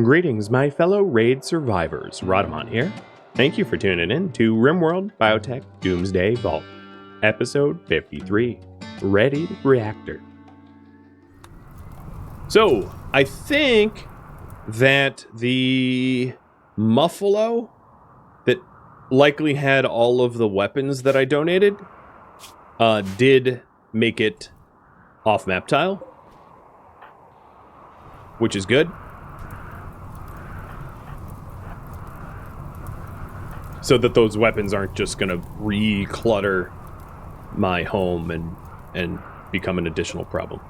Greetings, my fellow raid survivors. Rhadamant here. Thank you for tuning in to RimWorld Biotech Doomsday Vault, episode 53, Readied Reactor. So, I think that the Muffalo that likely had all of the weapons that I donated did make it off map tile, which is good. So that those weapons aren't just going to re-clutter my home and become an additional problem.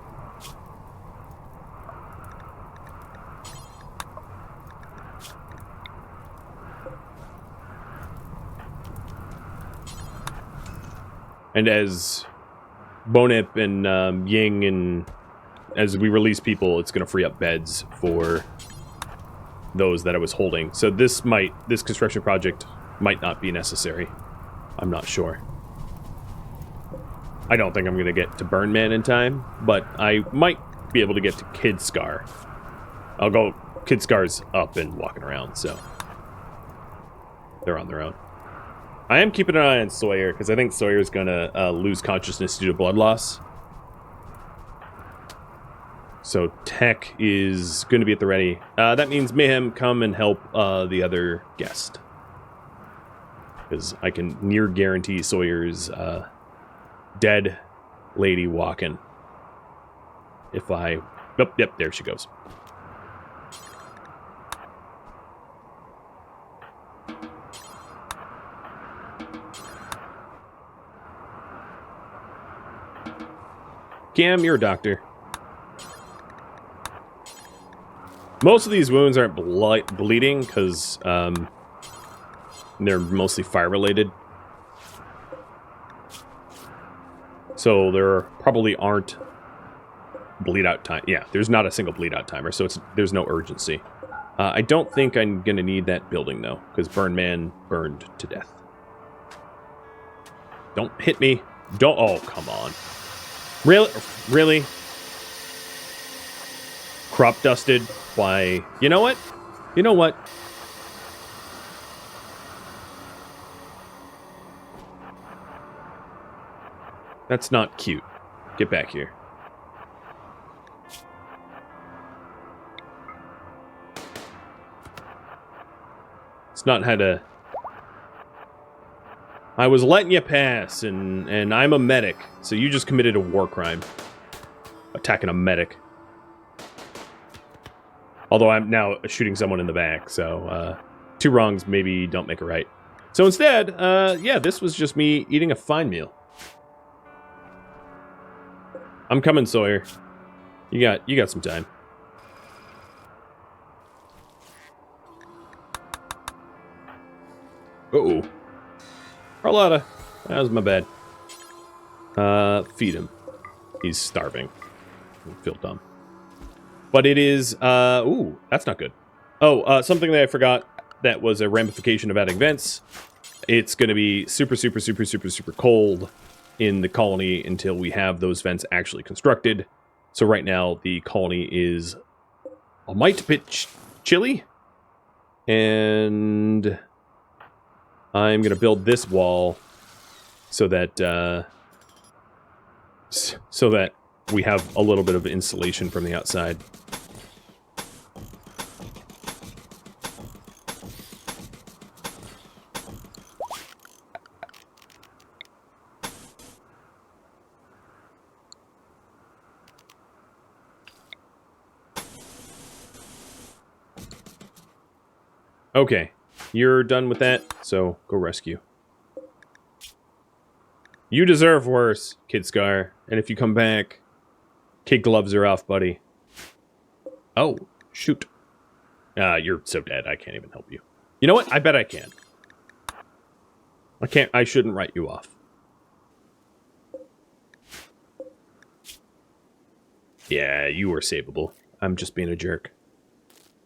And as Bonip and Ying and as we release people, it's going to free up beds for those that I was holding. So this construction project might not be necessary. I'm not sure. I don't think I'm going to get to Burn Man in time, but I might be able to get to Kid Scar. I'll go... Kid Scar's up and walking around, so... they're on their own. I am keeping an eye on Sawyer, because I think Sawyer's going to lose consciousness due to blood loss. So Tech is going to be at the ready. That means Mayhem, come and help the other guest. Because I can near guarantee Sawyer's dead lady walking. If I... Yep, there she goes. Cam, you're a doctor. Most of these wounds aren't bleeding because they're mostly fire-related. So there probably aren't bleed-out time. Yeah, there's not a single bleed-out timer, so there's no urgency. I don't think I'm going to need that building, though, because Burn Man burned to death. Don't hit me. Don't... Oh, come on. Really? Crop dusted? Why? You know what? That's not cute. Get back here. It's not how to... I was letting you pass, and I'm a medic, so you just committed a war crime. Attacking a medic. Although I'm now shooting someone in the back, so two wrongs maybe don't make a right. So instead, yeah, this was just me eating a fine meal. I'm coming, Sawyer. You got some time. Uh-oh. Carlotta. That was my bad. Feed him. He's starving. I feel dumb. But it is, ooh, that's not good. Oh, something that I forgot that was a ramification of adding vents. It's going to be super cold in the colony until we have those vents actually constructed. So right now, the colony is a mite bit chilly. And I'm going to build this wall so that, we have a little bit of insulation from the outside. Okay, you're done with that, so go rescue. You deserve worse, Kid Scar, and if you come back, kid gloves are off, buddy. Oh, shoot. You're so dead, I can't even help you. You know what? I bet I can. I shouldn't write you off. Yeah, you were savable. I'm just being a jerk.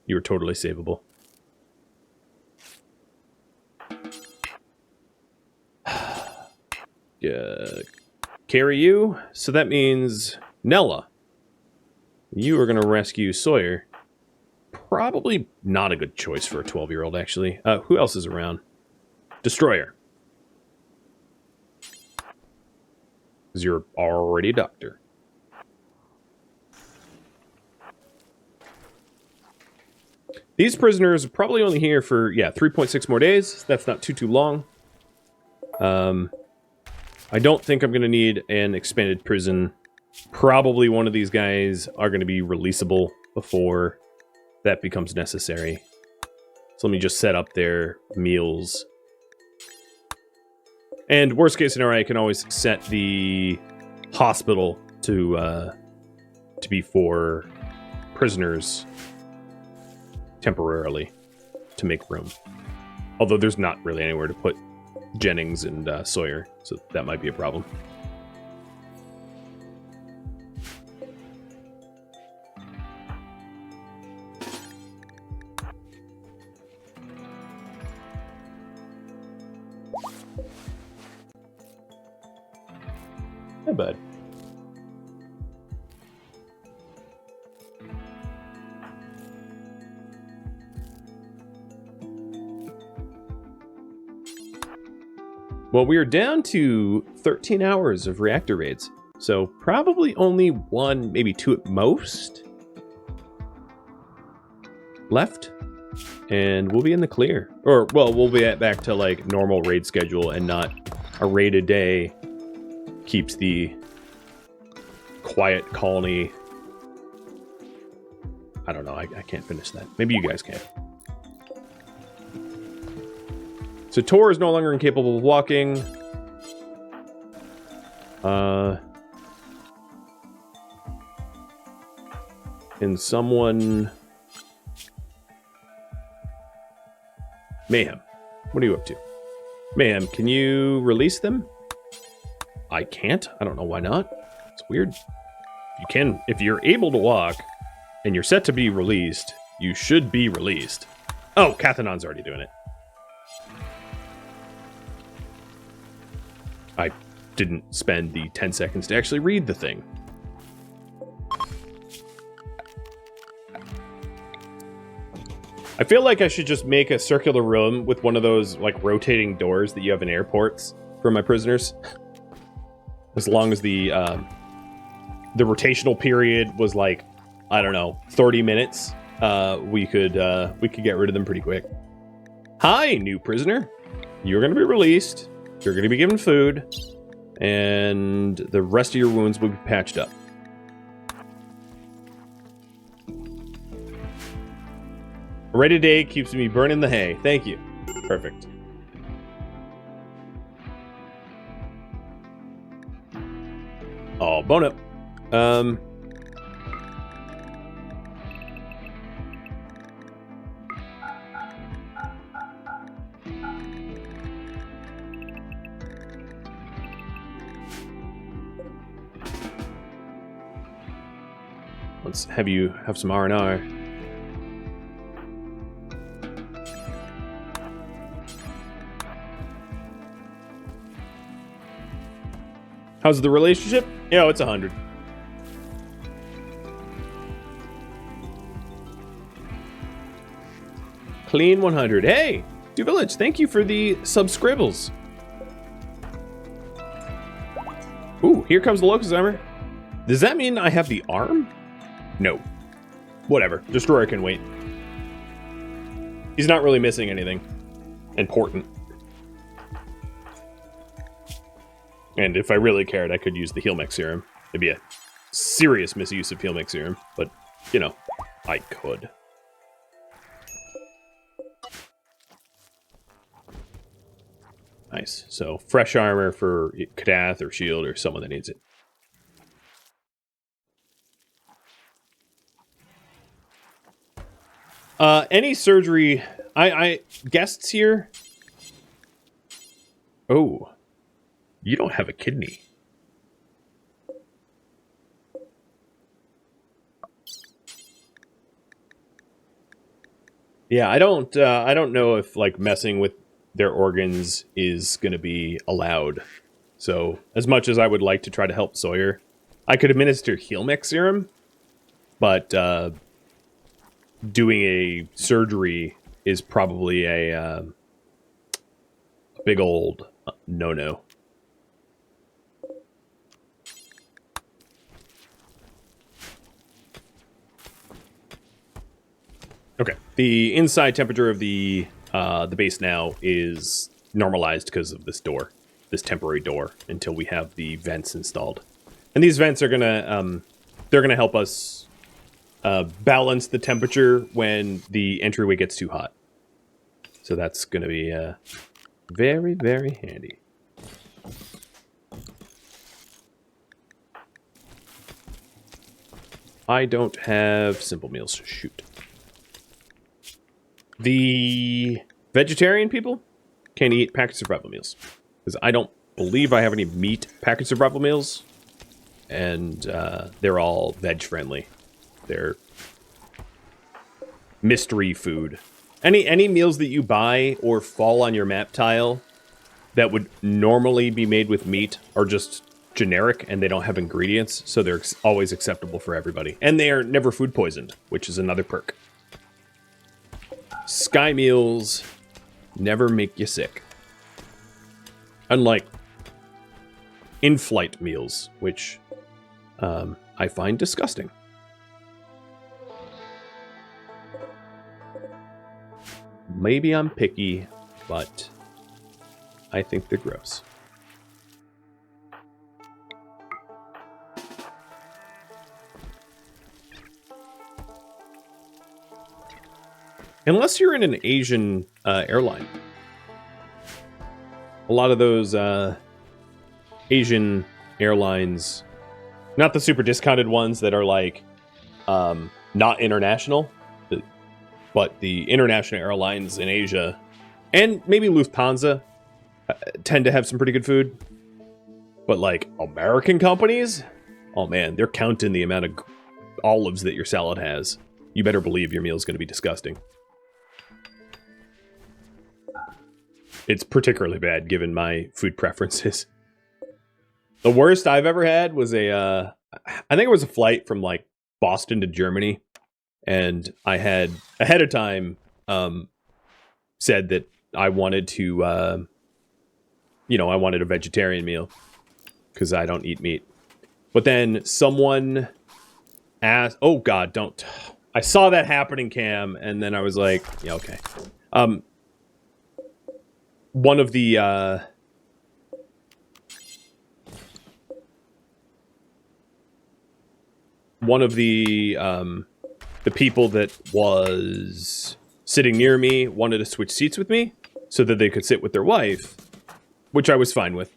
You were totally savable. Carry you. So that means Nella. You are going to rescue Sawyer. probably not a good choice for a 12-year-old, actually. Who else is around? Destroyer. Because you're already a doctor. These prisoners are probably only here for, 3.6 more days. That's not too long. I don't think I'm going to need an expanded prison. Probably one of these guys are going to be releasable before that becomes necessary. So let me just set up their meals. And worst case scenario, I can always set the hospital to be for prisoners temporarily to make room. Although there's not really anywhere to put Jennings and Sawyer, so that might be a problem. Hey, bud. Well, we are down to 13 hours of reactor raids, so probably only 1, maybe 2 at most left, and we'll be in the clear. Or, well, we'll be back to, like, normal raid schedule and not a raid a day keeps the quiet colony. I don't know, I can't finish that. Maybe you guys can. So Tor is no longer incapable of walking. And someone... Mayhem, what are you up to? Mayhem, can you release them? I can't. I don't know why not. It's weird. You can, if you're able to walk and you're set to be released, you should be released. Oh, Cathanon's already doing it. I didn't spend the 10 seconds to actually read the thing. I feel like I should just make a circular room with one of those, like, rotating doors that you have in airports for my prisoners. As long as the rotational period was, like, I don't know, 30 minutes, we could get rid of them pretty quick. Hi, new prisoner. You're going to be released. You're going to be given food, and the rest of your wounds will be patched up. A rated day keeps me burning the hay. Thank you. Perfect. Oh, bone up. Let's have you have some R&R. How's the relationship? Yeah, it's 100. Clean 100. Hey, Do Village, thank you for the subscribbles. Ooh, here comes the Locust Armor. Does that mean I have the arm? No. Whatever. Destroyer can wait. He's not really missing anything important. And if I really cared, I could use the Heal Mech Serum. It'd be a serious misuse of Heal Mech Serum, but, you know, I could. Nice. So, fresh armor for Kadath or Shield or someone that needs it. Any surgery... I guests here? Oh. You don't have a kidney. Yeah, I don't know if, like, messing with their organs is going to be allowed. So, as much as I would like to try to help Sawyer, I could administer Heal Mech Serum, but doing a surgery is probably a big old no-no. Okay, the inside temperature of the base now is normalized because of this door, this temporary door, until we have the vents installed. And these vents are gonna they're gonna help us balance the temperature when the entryway gets too hot. So that's gonna be very, very handy. I don't have simple meals. Shoot. The vegetarian people can eat packaged survival meals. Because I don't believe I have any meat packaged survival meals. And they're all veg-friendly. They're mystery food. Any meals that you buy or fall on your map tile that would normally be made with meat are just generic and they don't have ingredients, so they're always acceptable for everybody. And they are never food poisoned, which is another perk. Sky meals never make you sick. Unlike in-flight meals, which I find disgusting. Maybe I'm picky, but I think they're gross. Unless you're in an Asian airline. A lot of those Asian airlines, not the super discounted ones that are like not international, but the international airlines in Asia, and maybe Lufthansa, tend to have some pretty good food. But like American companies, oh man, they're counting the amount of olives that your salad has. You better believe your meal is going to be disgusting. It's particularly bad given my food preferences. The worst I've ever had was I think it was a flight from like Boston to Germany. And I had, ahead of time, said that I wanted to, I wanted a vegetarian meal. Because I don't eat meat. But then someone asked, oh God, don't. I saw that happening, Cam, and then I was like, yeah, okay. One of the people that was sitting near me wanted to switch seats with me so that they could sit with their wife, which I was fine with.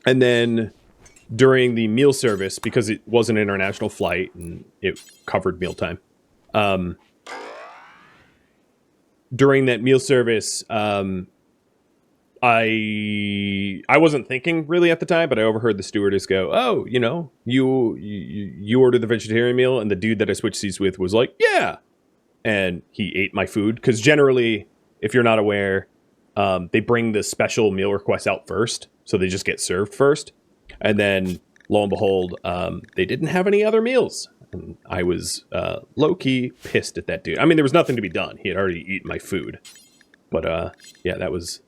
And then during the meal service, because it was an international flight and it covered mealtime, during that meal service, I wasn't thinking really at the time, but I overheard the stewardess go, "Oh, you ordered the vegetarian meal," and the dude that I switched seats with was like, "Yeah," and he ate my food because generally, if you're not aware, they bring the special meal requests out first, so they just get served first, and then lo and behold, they didn't have any other meals, and I was low key pissed at that dude. I mean, there was nothing to be done; he had already eaten my food, but yeah, that was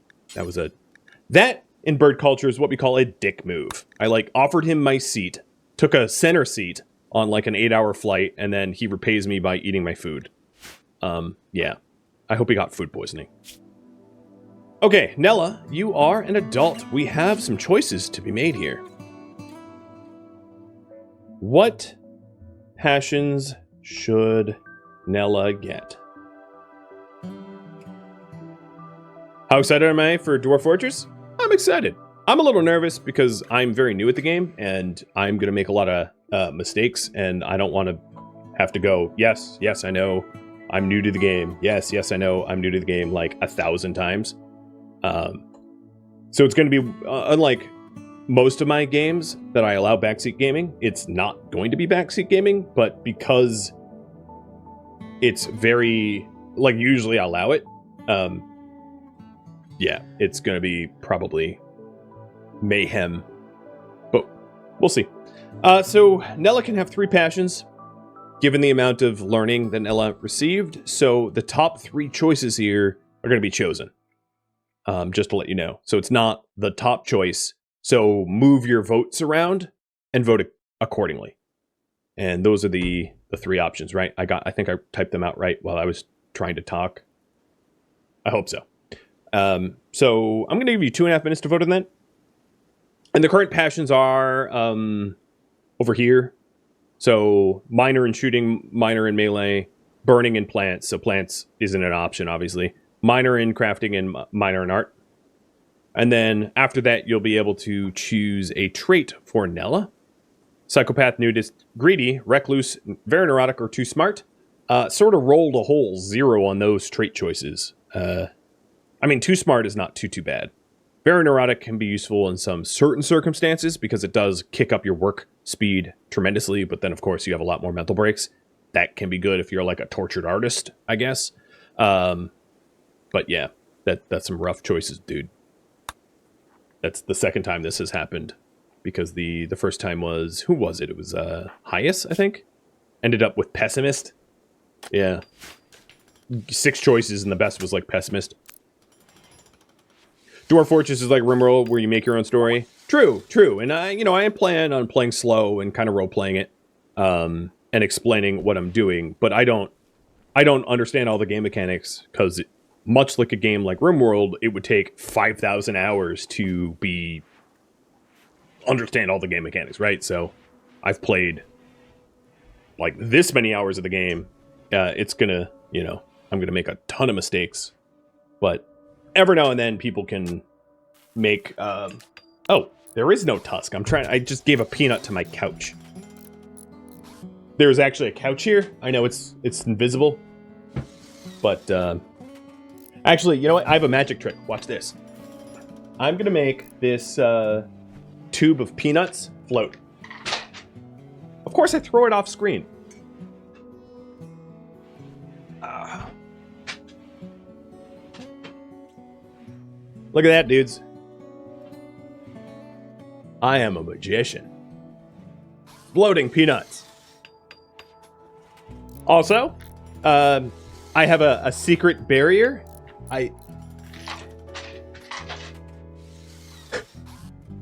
that in bird culture is what we call a dick move. I like offered him my seat, took a center seat on like an 8-hour flight, and then he repays me by eating my food. Yeah. I hope he got food poisoning. Okay, Nella, you are an adult. We have some choices to be made here. What passions should Nella get? How excited am I for Dwarf Fortress? I'm excited. I'm a little nervous because I'm very new at the game and I'm going to make a lot of mistakes and I don't want to have to go, yes, I know I'm new to the game. Yes, I know I'm new to the game like 1,000 times. So it's going to be, unlike most of my games that I allow backseat gaming, it's not going to be backseat gaming, but because it's very, like usually I allow it, yeah, it's going to be probably mayhem, but we'll see. So Nella can have 3 passions. given the amount of learning that Nella received. So the top 3 choices here are going to be chosen. Just to let you know. So it's not the top choice. So move your votes around and vote accordingly. And those are the 3 options, right? I think I typed them out right while I was trying to talk. I hope so. So I'm going to give you 2.5 minutes to vote on that. And the current passions are over here. So minor in shooting, minor in melee, burning in plants. So plants isn't an option, obviously. Minor in crafting and minor in art. And then after that, you'll be able to choose a trait for Nella. Psychopath, nudist, greedy, recluse, very neurotic, or too smart. Sort of rolled a whole 0 on those trait choices. I mean, too smart is not too bad. Very neurotic can be useful in some certain circumstances because it does kick up your work speed tremendously. But then, of course, you have a lot more mental breaks. That can be good if you're like a tortured artist, I guess. But yeah, that's some rough choices, dude. That's the second time this has happened. Because the first time was... Who was it? It was Hyas, I think? Ended up with Pessimist. Yeah. 6 choices and the best was like Pessimist. Dwarf Fortress is like RimWorld where you make your own story. True. And I am planning on playing slow and kind of role-playing it. And explaining what I'm doing. But I don't understand all the game mechanics because... Much like a game like RimWorld, it would take 5,000 hours to understand all the game mechanics, right? So I've played like this many hours of the game. It's gonna, I'm gonna make a ton of mistakes. But every now and then people can make, oh, there is no tusk. I just gave a peanut to my couch. There's actually a couch here. I know it's invisible. But, actually, you know what? I have a magic trick. Watch this. I'm going to make this tube of peanuts float. Of course, I throw it off screen. Look at that, dudes. I am a magician. Floating peanuts. Also, I have a secret barrier.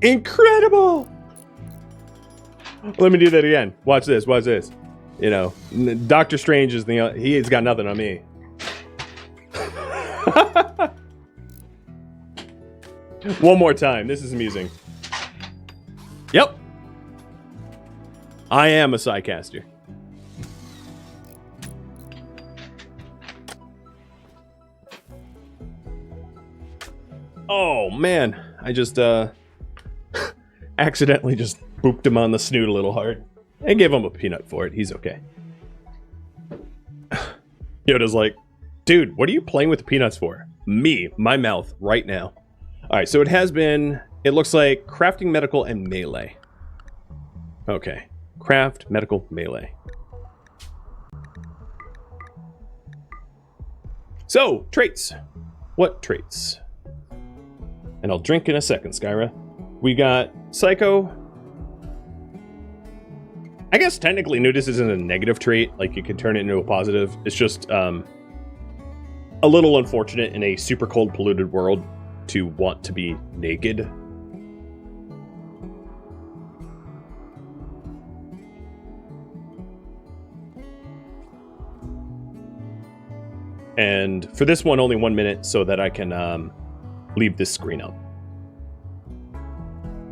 Incredible! Let me do that again. Watch this. Doctor Strange is he's got nothing on me. One more time. This is amusing. Yep. I am a Psycaster. Oh, man. I just, accidentally just booped him on the snoot a little hard. I gave him a peanut for it. He's okay. Yoda's like, dude, what are you playing with the peanuts for? Me, my mouth, right now. Alright, so it looks like crafting, medical, and melee. Okay. Craft, medical, melee. So, traits. What traits? And I'll drink in a second, Skyra. We got Psycho. I guess technically nudist isn't a negative trait. Like, you can turn it into a positive. It's just a little unfortunate in a super cold, polluted world to want to be naked. And for this one, only 1 minute so that I can leave this screen up.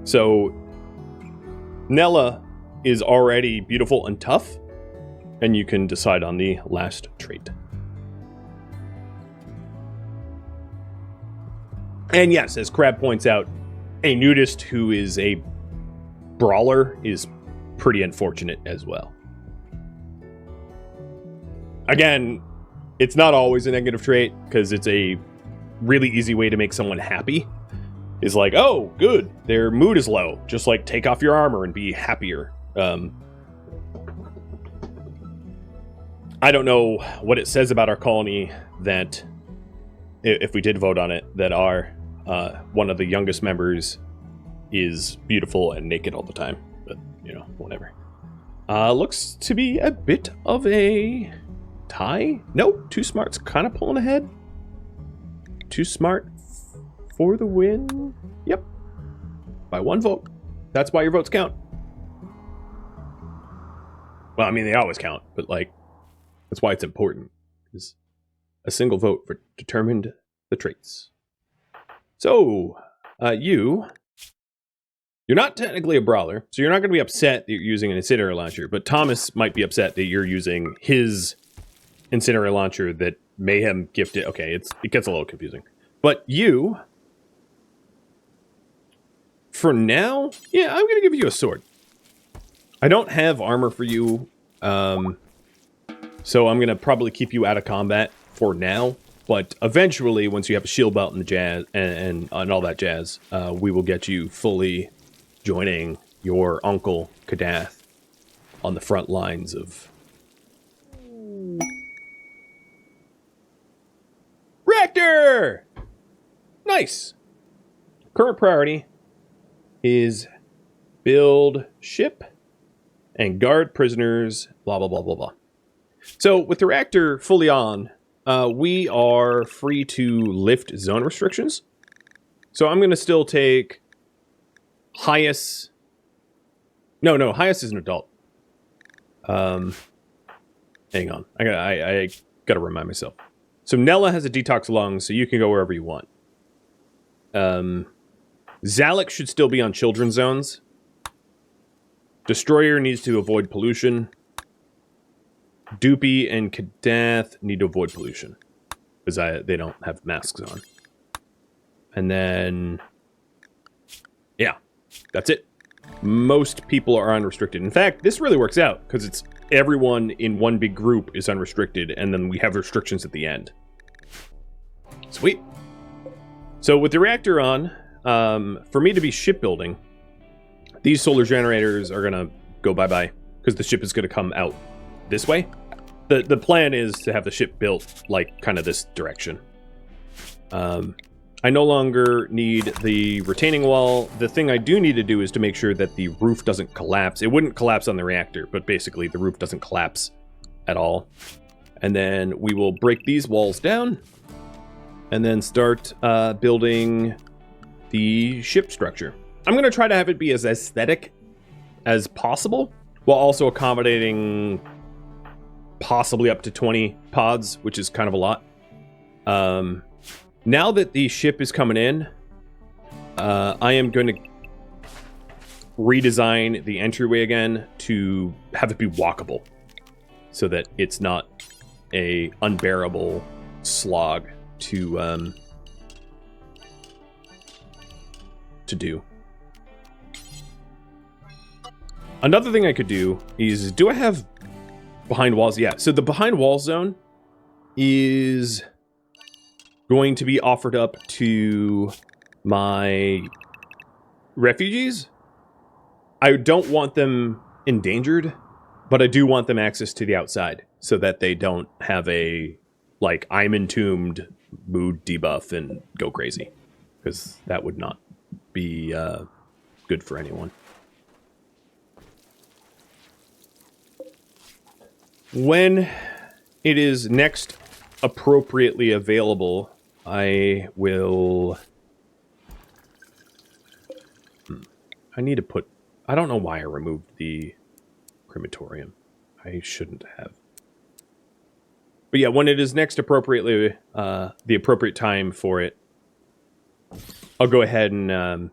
So, Nella is already beautiful and tough, and you can decide on the last trait. And yes, as Crab points out, a nudist who is a brawler is pretty unfortunate as well. Again, it's not always a negative trait, because it's a really easy way to make someone happy. Is like, oh, good, their mood is low. Just like take off your armor and be happier. I don't know what it says about our colony that, if we did vote on it, that our one of the youngest members is beautiful and naked all the time. But, whatever. Looks to be a bit of a tie. Nope, Too Smart's kind of pulling ahead. Too Smart for the win. Yep. By 1 vote. That's why your votes count. Well, I mean, they always count, but like, that's why it's important. Is a single vote for determined the traits. So, you're not technically a brawler, so you're not going to be upset that you're using an incinerator launcher, but Thomas might be upset that you're using his incinerator launcher that Mayhem gifted. Okay, it gets a little confusing. But you, for now, yeah, I'm going to give you a sword. I don't have armor for you, so I'm going to probably keep you out of combat for now. But eventually, once you have a shield belt and the jazz and all that jazz, we will get you fully joining your uncle Kadath on the front lines of Reactor. Nice. Current priority is build ship and guard prisoners, blah, blah, blah, blah, blah. So with the reactor fully on, we are free to lift zone restrictions. So I'm going to still take Hyas. No, Hyas is an adult. Hang on. I got to remind myself. So Nella has a detox lung, so you can go wherever you want. Zalek should still be on children's zones. Destroyer needs to avoid pollution. Doopy and Kadath need to avoid pollution because they don't have masks on. And then, yeah, that's it. Most people are unrestricted. In fact, this really works out because it's everyone in one big group is unrestricted, and then we have restrictions at the end. Sweet. So with the reactor on, for me to be shipbuilding, these solar generators are gonna go bye-bye because the ship is gonna come out this way. The plan is to have the ship built like kind of this direction. I no longer need the retaining wall. The thing I do need to do is to make sure that the roof doesn't collapse. It wouldn't collapse on the reactor, but basically the roof doesn't collapse at all. And then we will break these walls down and then start building the ship structure. I'm going to try to have it be as aesthetic as possible while also accommodating possibly up to 20 pods, which is kind of a lot. Now that the ship is coming in, I am going to redesign the entryway again to have it be walkable so that it's not a unbearable slog to do. Another thing I could do is, do I have behind walls? Yeah, so the behind wall zone is going to be offered up to my refugees. I don't want them endangered, but I do want them access to the outside so that they don't have a, like, I'm entombed mood debuff and go crazy, because that would not be good for anyone. When it is next appropriately available, I will... I need to put... I don't know why I removed the crematorium. I shouldn't have. But yeah, when it is next appropriately, the appropriate time for it, I'll go ahead and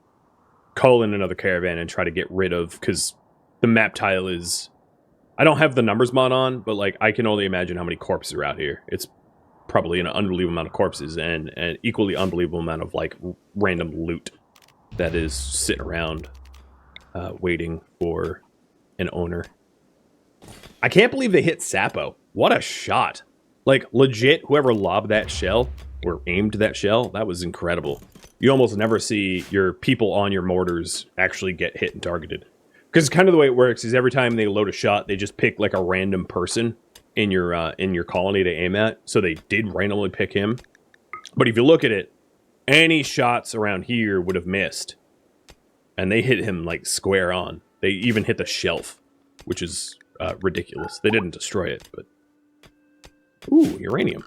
call in another caravan and try to get rid of... Because the map tile is... I don't have the numbers mod on, but like I can only imagine how many corpses are out here. It's probably an unbelievable amount of corpses and an equally unbelievable amount of like random loot that is sitting around waiting for an owner. I can't believe they hit Sapo. What a shot. Like legit, whoever lobbed that shell or aimed that shell, that was incredible. You almost never see your people on your mortars actually get hit and targeted. Because kind of the way it works is every time they load a shot, they just pick like a random person in your colony to aim at. So they did randomly pick him. But if you look at it, any shots around here would have missed. And they hit him like square on. They even hit the shelf, which is ridiculous. They didn't destroy it, but... Ooh, uranium.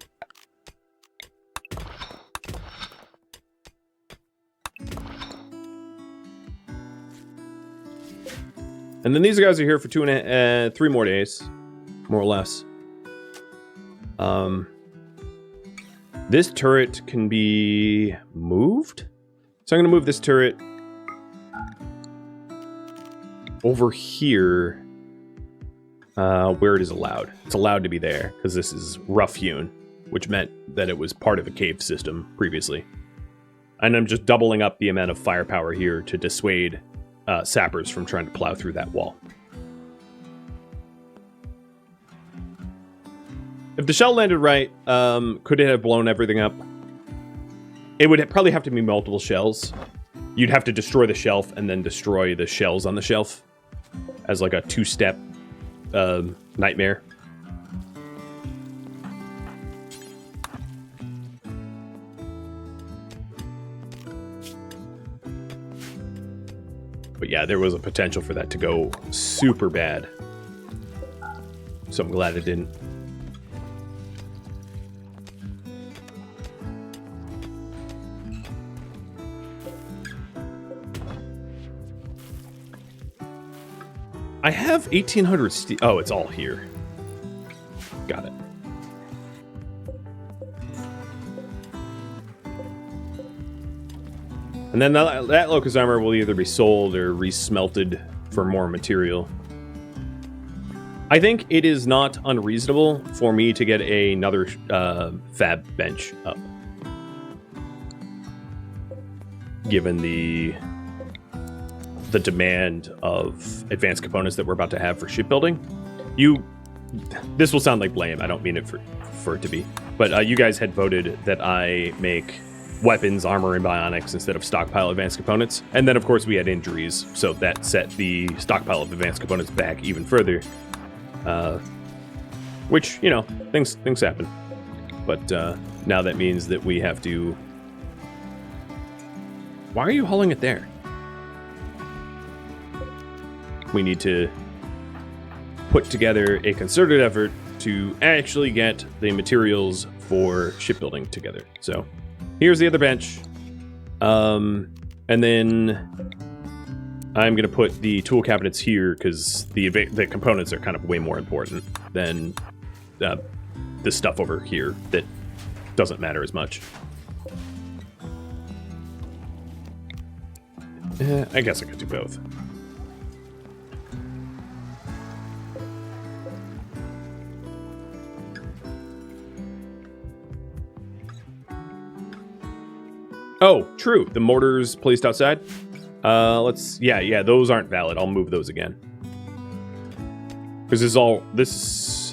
And then these guys are here for 3 more days, more or less. This turret can be moved. So I'm going to move this turret over here where it is allowed. It's allowed to be there because this is rough-hewn, which meant that it was part of a cave system previously. And I'm just doubling up the amount of firepower here to dissuade sappers from trying to plow through that wall. If the shell landed right, could it have blown everything up? It would probably have to be multiple shells. You'd have to destroy the shelf and then destroy the shells on the shelf as like a 2-step nightmare. But yeah, there was a potential for that to go super bad. So I'm glad it didn't. I have 1,800 steel. Oh, it's all here. Got it. And then that locust armor will either be sold or resmelted for more material. I think it is not unreasonable for me to get another fab bench up. Given the demand of advanced components that we're about to have for shipbuilding. This will sound like blame. I don't mean it for it to be. But you guys had voted that I make weapons, armor, and bionics instead of stockpile advanced components. And then, of course, we had injuries, so that set the stockpile of advanced components back even further. Which, you know, things happen. But now that means that we have to... Why are you hauling it there? We need to put together a concerted effort to actually get the materials for shipbuilding together. So here's the other bench. And then I'm going to put the tool cabinets here because the components are kind of way more important than the stuff over here that doesn't matter as much. I guess I could do both. Oh, true. The mortars placed outside. Yeah, those aren't valid. I'll move those again. Because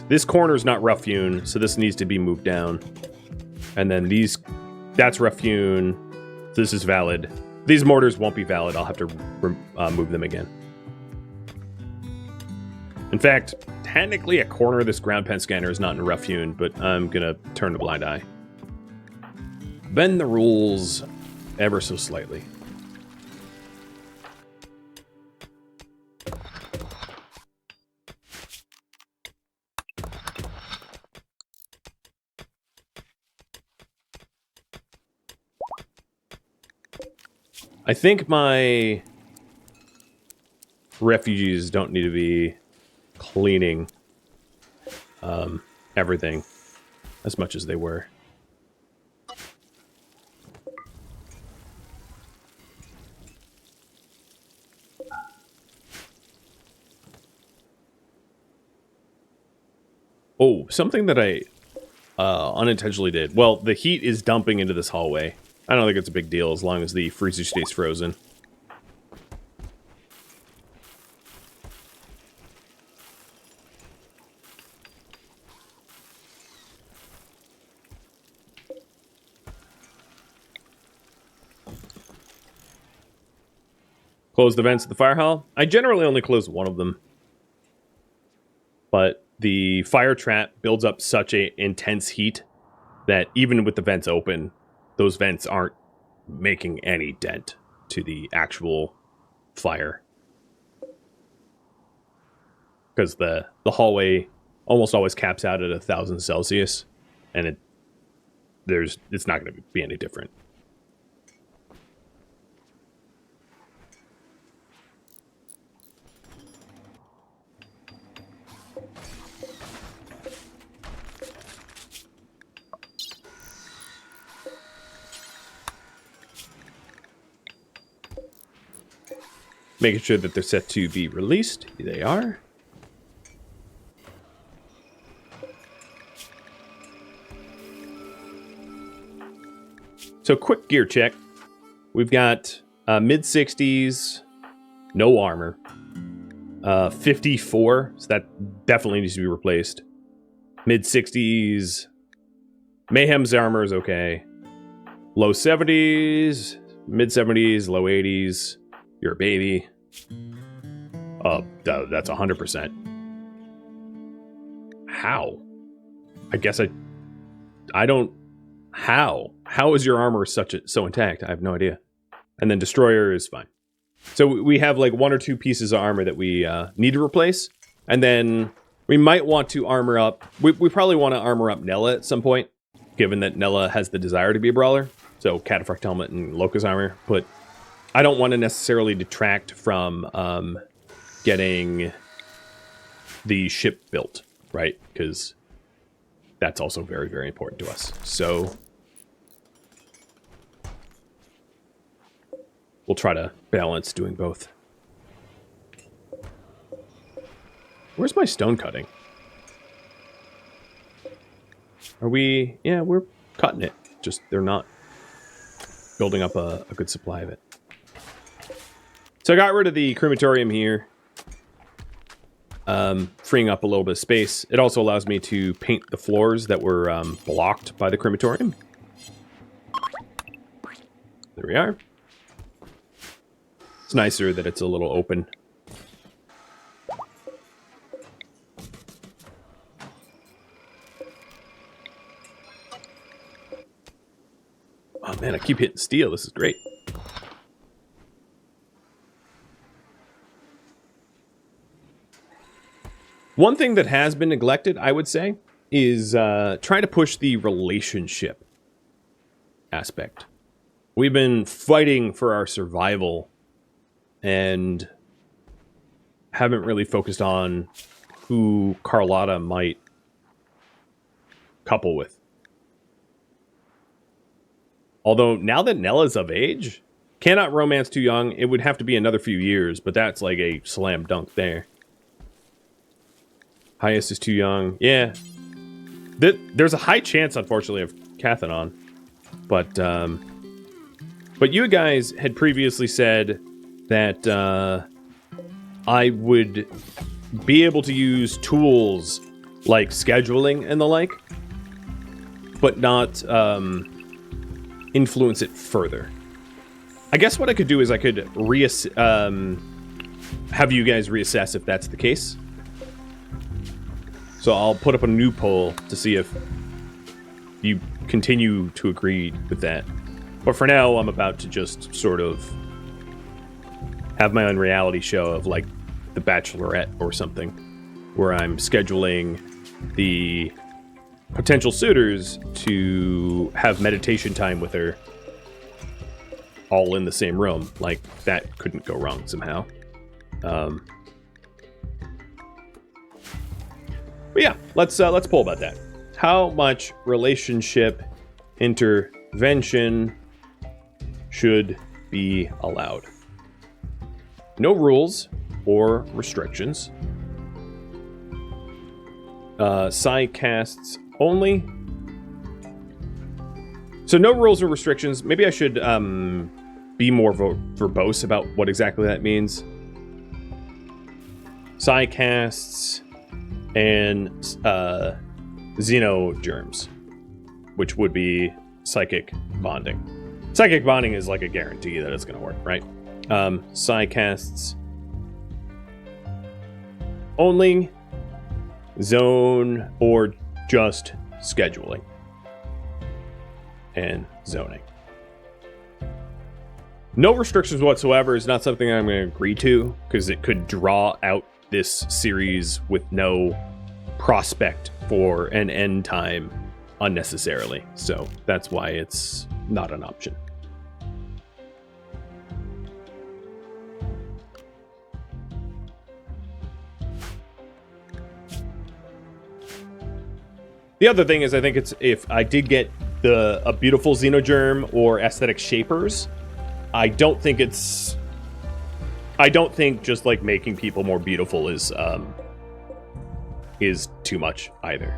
this corner is not rough hewn, so this needs to be moved down. And then that's rough hewn. This is valid. These mortars won't be valid. I'll have to move them again. In fact, technically a corner of this ground pen scanner is not in rough hewn, but I'm gonna turn a blind eye. Bend the rules ever so slightly. I think my refugees don't need to be cleaning everything as much as they were. Oh, something that I unintentionally did. Well, the heat is dumping into this hallway. I don't think it's a big deal as long as the freezer stays frozen. Close the vents at the fire hall. I generally only close one of them. But the fire trap builds up such an intense heat that even with the vents open, those vents aren't making any dent to the actual fire. because the hallway almost always caps out at 1,000 Celsius, and it's not going to be any different. Making sure that they're set to be released. Here they are. So quick gear check. We've got mid-60s, no armor. 54, so that definitely needs to be replaced. Mid-60s, Mayhem's armor is okay. Low 70s, mid-70s, low 80s. You're a baby. That's 100%. How? I guess I don't... How? How is your armor so intact? I have no idea. And then Destroyer is fine. So we have like 1 or 2 pieces of armor that we need to replace. And then we might want to armor up... We probably want to armor up Nella at some point, given that Nella has the desire to be a brawler. So Cataphract Helmet and Locust Armor. But I don't want to necessarily detract from getting the ship built, right? Because that's also very, very important to us. So we'll try to balance doing both. Where's my stone cutting? Are we... Yeah, we're cutting it. Just they're not building up a good supply of it. So I got rid of the crematorium here. Freeing up a little bit of space. It also allows me to paint the floors that were blocked by the crematorium. There we are. It's nicer that it's a little open. Oh man, I keep hitting steel. This is great. One thing that has been neglected, I would say, is trying to push the relationship aspect. We've been fighting for our survival and haven't really focused on who Carlotta might couple with. Although, now that Nella's of age, cannot romance too young. It would have to be another few years, but that's like a slam dunk there. Highest is too young. Yeah. There's a high chance, unfortunately, of Cathanon. But you guys had previously said that I would be able to use tools like scheduling and the like, but not influence it further. I guess what I could do is I could have you guys reassess if that's the case. So I'll put up a new poll to see if you continue to agree with that. But for now, I'm about to just sort of have my own reality show of like The Bachelorette or something, where I'm scheduling the potential suitors to have meditation time with her all in the same room. Like, that couldn't go wrong somehow. But yeah, let's poll about that. How much relationship intervention should be allowed? No rules or restrictions. Side casts only. So no rules or restrictions. Maybe I should be more verbose about what exactly that means. Side casts and xenogerms, which would be psychic bonding. Psychic bonding is like a guarantee that it's going to work, right? Psycasts only, zone, or just scheduling and zoning. No restrictions whatsoever is not something I'm going to agree to, because it could draw out this series with no prospect for an end time unnecessarily. So that's why it's not an option. The other thing is, I think it's, if I did get a beautiful Xenogerm or aesthetic shapers, I don't think just like making people more beautiful is too much either.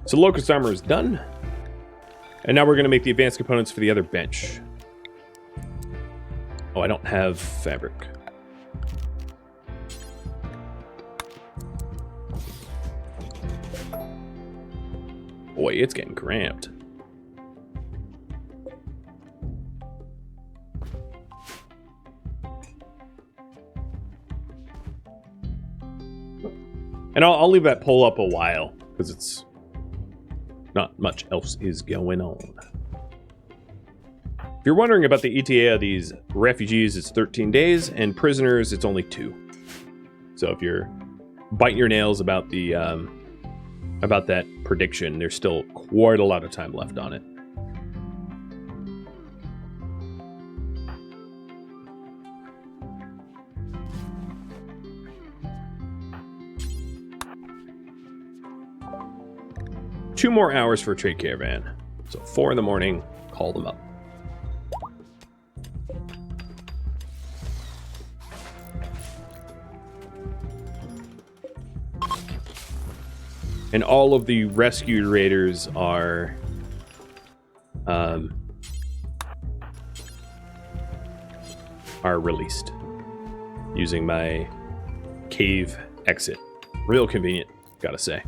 So Locust Armor is done. And now we're going to make the advanced components for the other bench. Oh, I don't have fabric. Boy, it's getting cramped. And I'll leave that poll up a while, because it's not much else is going on. If you're wondering about the ETA of these refugees, it's 13 days, and prisoners, it's only 2. So if you're biting your nails about the about that prediction, there's still quite a lot of time left on it. Two more hours for a trade caravan. So 4 in the morning, call them up. And all of the rescued raiders are released using my cave exit. Real convenient, gotta say.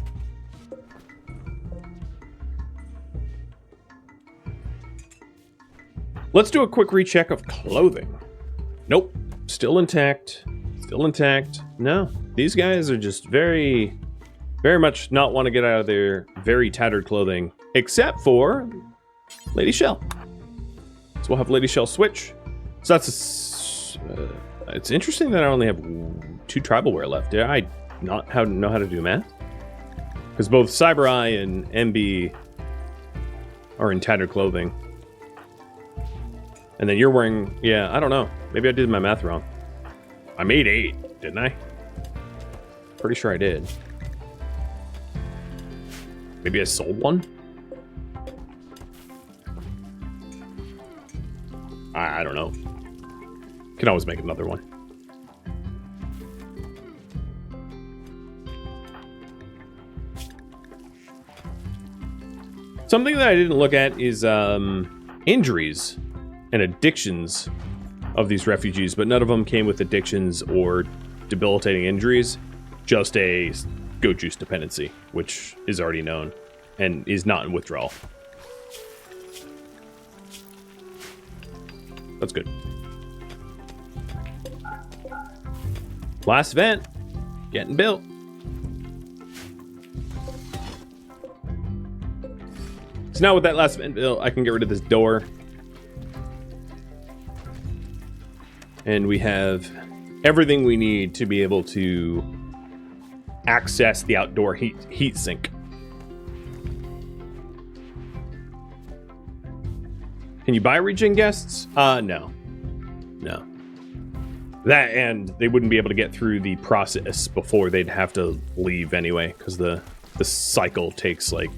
Let's do a quick recheck of clothing. Nope, still intact. Still intact. No, these guys are just very much not want to get out of their very tattered clothing, except for Lady Shell. So we'll have Lady Shell switch. So that's it's interesting that I only have 2 tribal wear left. Did I not know how to do math? Because both Cyber Eye and MB are in tattered clothing. And then you're wearing, yeah, I don't know. Maybe I did my math wrong. I made 8, didn't I? Pretty sure I did. Maybe I sold one? I don't know. Can always make another one. Something that I didn't look at is injuries and addictions of these refugees, but none of them came with addictions or debilitating injuries. Just a goat juice dependency, which is already known and is not in withdrawal. That's good. Last vent, getting built. So now with that last vent built, I can get rid of this door. And we have everything we need to be able to access the outdoor heat sink. Can you buy regen guests? No. That, and they wouldn't be able to get through the process before they'd have to leave anyway, because the cycle takes, like,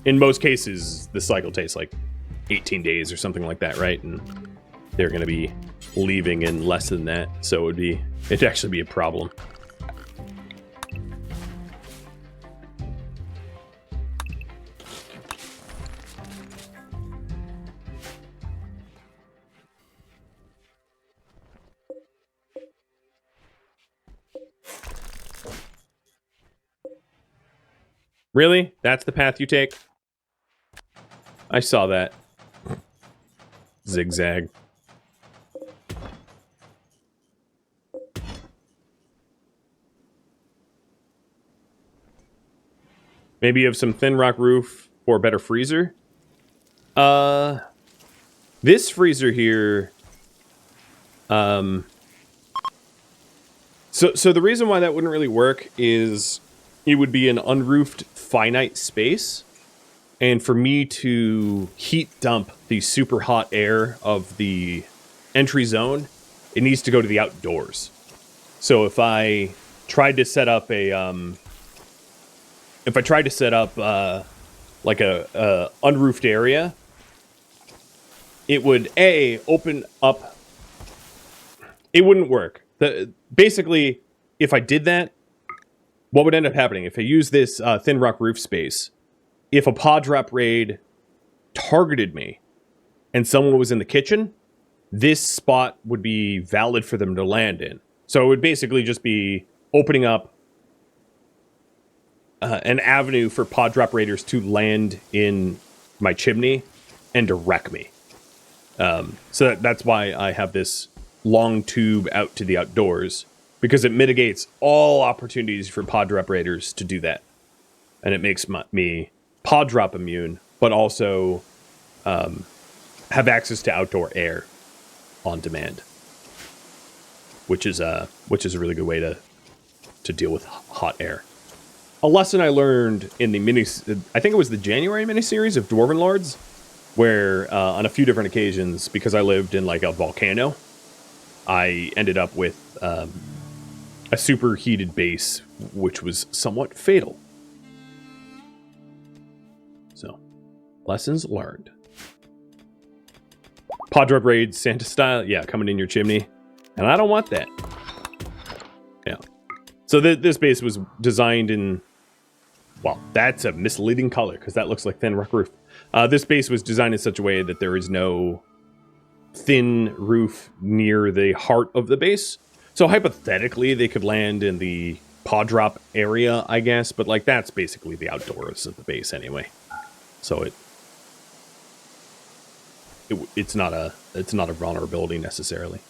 in most cases, the cycle takes like 18 days or something like that, right? And they're going to be leaving in less than that, so it'd actually be a problem. Really? That's the path you take? I saw that. Zigzag. Maybe you have some thin rock roof for a better freezer? This freezer here So the reason why that wouldn't really work is it would be an unroofed finite space. And for me to heat dump the super hot air of the entry zone, it needs to go to the outdoors. So if I tried to set up like a unroofed area, it would open up. It wouldn't work. Basically, if I did that, what would end up happening if I use this thin rock roof space? If a pod drop raid targeted me and someone was in the kitchen, this spot would be valid for them to land in. So it would basically just be opening up an avenue for pod drop raiders to land in my chimney and to wreck me. So that's why I have this long tube out to the outdoors, because it mitigates all opportunities for pod drop raiders to do that. And it makes me pod drop immune, but also have access to outdoor air on demand, which is a really good way to deal with hot air. A lesson I learned in the I think it was the January miniseries of Dwarven Lords, where on a few different occasions, because I lived in like a volcano, I ended up with a superheated base, which was somewhat fatal. So, lessons learned. Pod drop raids, Santa style, yeah, coming in your chimney. And I don't want that. Yeah. So this base was designed in... Well, that's a misleading color, because that looks like thin rock roof. This base was designed in such a way that there is no thin roof near the heart of the base. So hypothetically, they could land in the pod drop area, I guess. But like that's basically the outdoors of the base anyway. So it's not a vulnerability necessarily.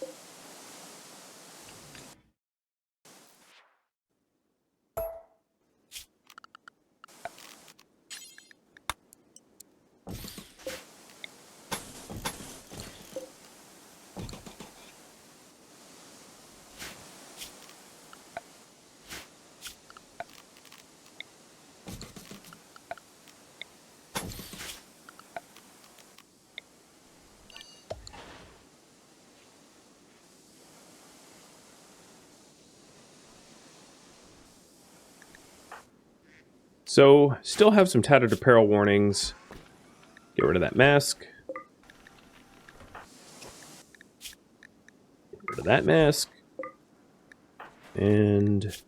So, still have some tattered apparel warnings. Get rid of that mask. Get rid of that mask. And get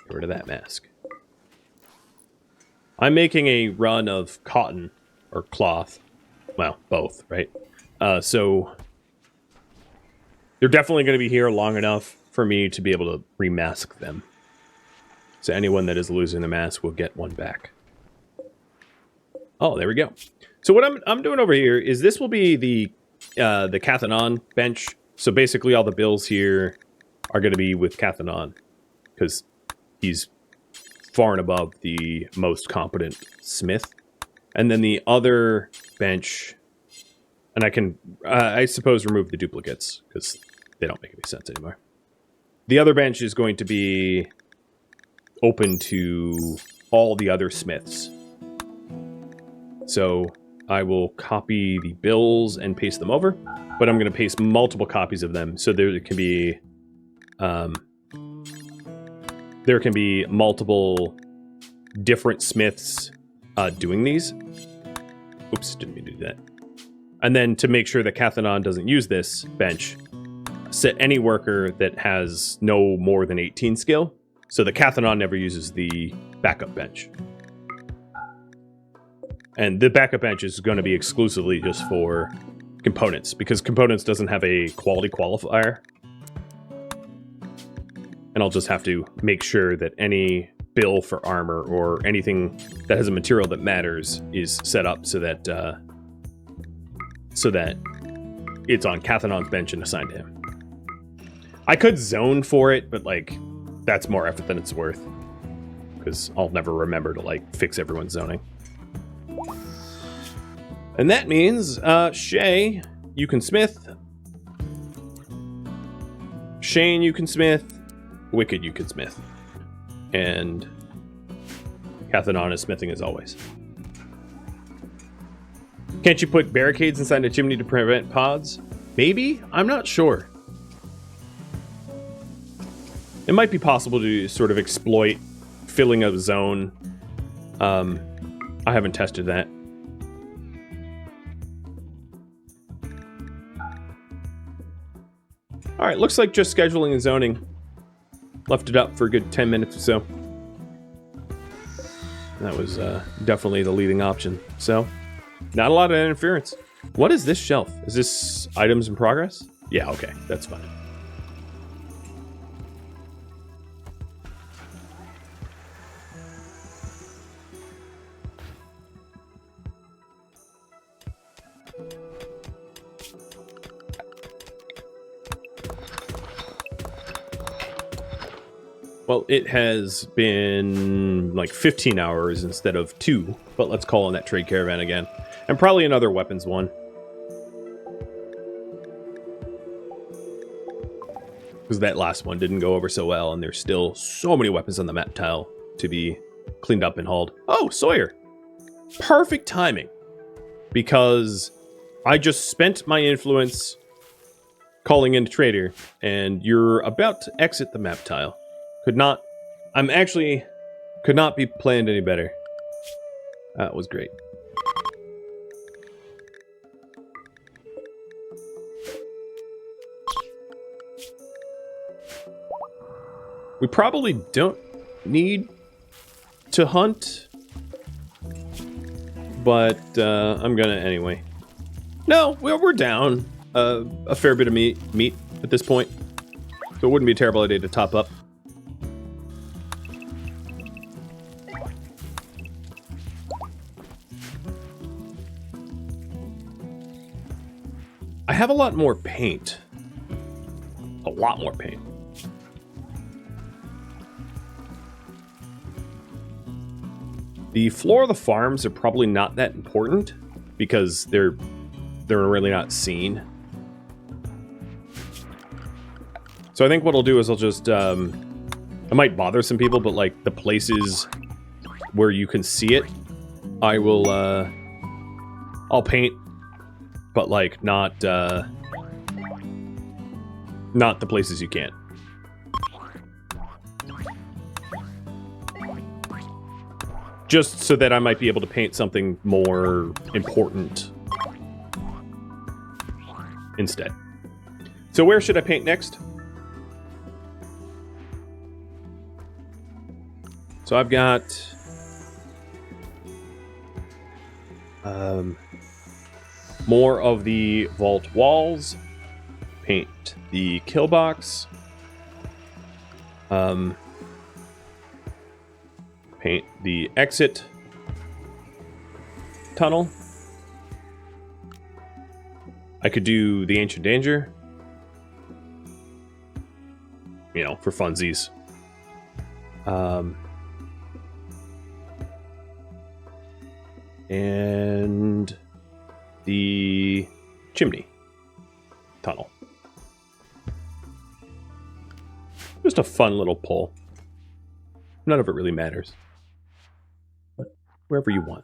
rid of that mask. I'm making a run of cotton or cloth. Well, both, right? So they're definitely going to be here long enough for me to be able to remask them. So anyone that is losing the mask will get one back. Oh, there we go. So what I'm doing over here is this will be the Cathanon bench. So basically all the bills here are going to be with Cathanon, because he's far and above the most competent smith. And then the other bench, and I can, I suppose, remove the duplicates, because they don't make any sense anymore. The other bench is going to be open to all the other smiths. So I will copy the bills and paste them over, but I'm going to paste multiple copies of them, so there can be multiple different smiths doing these. Oops, didn't mean to do that. And then to make sure that Cathanon doesn't use this bench, set any worker that has no more than 18 skill, so the Cathanon never uses the backup bench. And the backup bench is going to be exclusively just for components, because components doesn't have a quality qualifier. And I'll just have to make sure that any bill for armor or anything that has a material that matters is set up so that it's on Cathanon's bench and assigned to him. I could zone for it, but like that's more effort than it's worth, because I'll never remember to like fix everyone's zoning. And that means, Shay, you can smith. Shane, you can smith. Wicked, you can smith. And Cathanon is smithing as always. Can't you put barricades inside a chimney to prevent pods? Maybe? I'm not sure. It might be possible to sort of exploit filling a zone. I haven't tested that. Alright, looks like just scheduling and zoning. Left it up for a good 10 minutes or so. That was definitely the leading option. So, not a lot of interference. What is this shelf? Is this items in progress? Yeah, okay, that's fine. Well, it has been like 15 hours instead of 2, but let's call on that trade caravan again. And probably another weapons one. Because that last one didn't go over so well, and there's still so many weapons on the map tile to be cleaned up and hauled. Oh, Sawyer! Perfect timing! Because I just spent my influence calling in a trader, and you're about to exit the map tile. Could not be planned any better. That was great. We probably don't need to hunt, but I'm gonna anyway. No, we're down a fair bit of meat at this point, so it wouldn't be a terrible idea to top up. I have a lot more paint. A lot more paint. The floor of the farms are probably not that important because they're really not seen. So I think what I'll do is I'll just I might bother some people, but like the places where you can see it, I will I'll paint, but like not the places you can't. Just so that I might be able to paint something more important instead. So where should I paint next? So I've got more of the vault walls. Paint the kill box. Paint the exit tunnel. I could do the ancient danger. You know, for funsies. And the chimney tunnel. Just a fun little pull. None of it really matters. But wherever you want.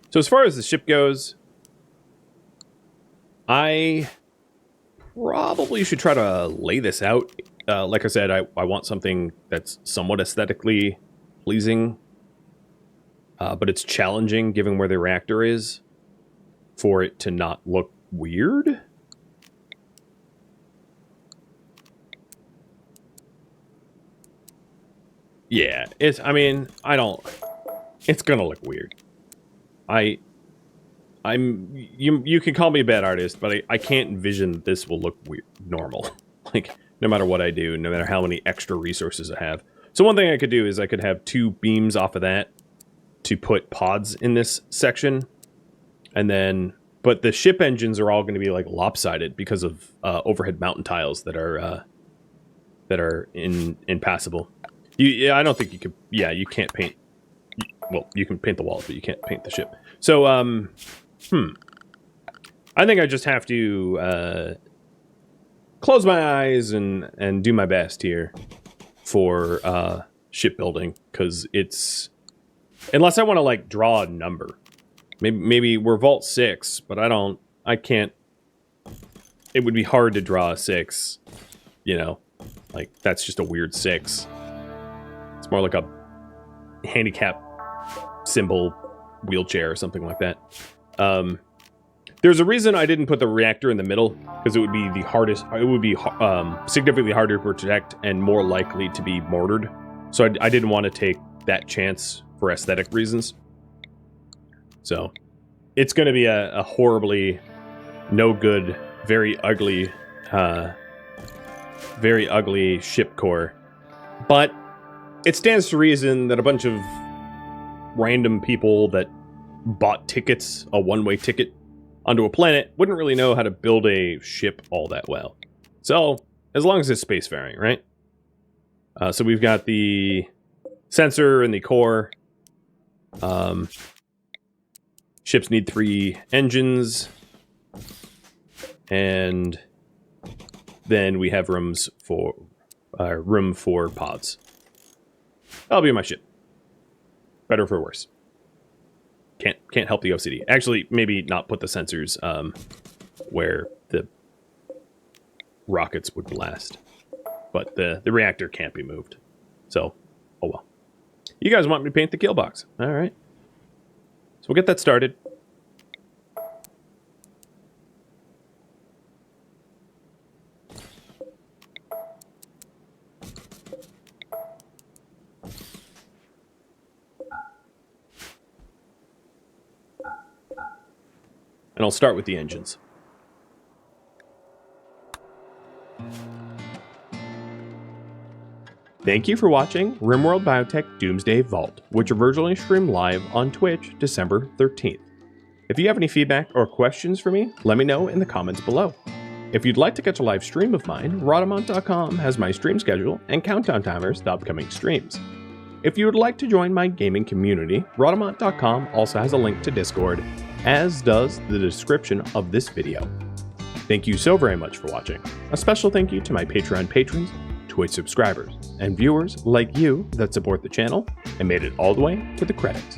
So as far as the ship goes, I probably should try to lay this out. Like I said, I want something that's somewhat aesthetically pleasing, but it's challenging given where the reactor is for it to not look weird. Yeah, it's gonna look weird. You can call me a bad artist, but I can't envision this will look weird, normal. Like, no matter what I do, no matter how many extra resources I have. So one thing I could do is I could have 2 beams off of that to put pods in this section. And then, but the ship engines are all going to be like lopsided because of overhead mountain tiles that are that are impassable. I don't think you could. Yeah, you can't paint. Well, you can paint the walls, but you can't paint the ship. So, I think I just have to close my eyes and do my best here for shipbuilding, because it's, unless I want to like draw a number. Maybe we're Vault 6, but I can't. It would be hard to draw a 6, you know, like that's just a weird 6. It's more like a handicap symbol wheelchair or something like that. There's a reason I didn't put the reactor in the middle, because it would be the hardest. It would be significantly harder to protect and more likely to be mortared. So I didn't want to take that chance for aesthetic reasons. So it's going to be a horribly no good, very ugly ship core. But it stands to reason that a bunch of random people that bought tickets, a one-way ticket, onto a planet wouldn't really know how to build a ship all that well. So, as long as it's spacefaring, right? So we've got the sensor and the core. Ships need 3 engines. And then we have room for pods. That'll be my ship. Better for worse. Can't help the OCD. Actually, maybe not put the sensors where the rockets would blast. But the reactor can't be moved. So, oh well. You guys want me to paint the kill box. All right. So we'll get that started. And I'll start with the engines. Thank you for watching RimWorld Biotech Doomsday Vault, which are virtually streamed live on Twitch December 13th. If you have any feedback or questions for me, let me know in the comments below. If you'd like to catch a live stream of mine, Rhadamant.com has my stream schedule and countdown timers to upcoming streams. If you would like to join my gaming community, Rhadamant.com also has a link to Discord, as does the description of this video. Thank you so very much for watching. A special thank you to my Patreon patrons, Twitch subscribers, and viewers like you that support the channel and made it all the way to the credits.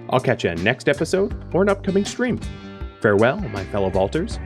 I'll catch you in next episode or an upcoming stream. Farewell, my fellow Vaulters.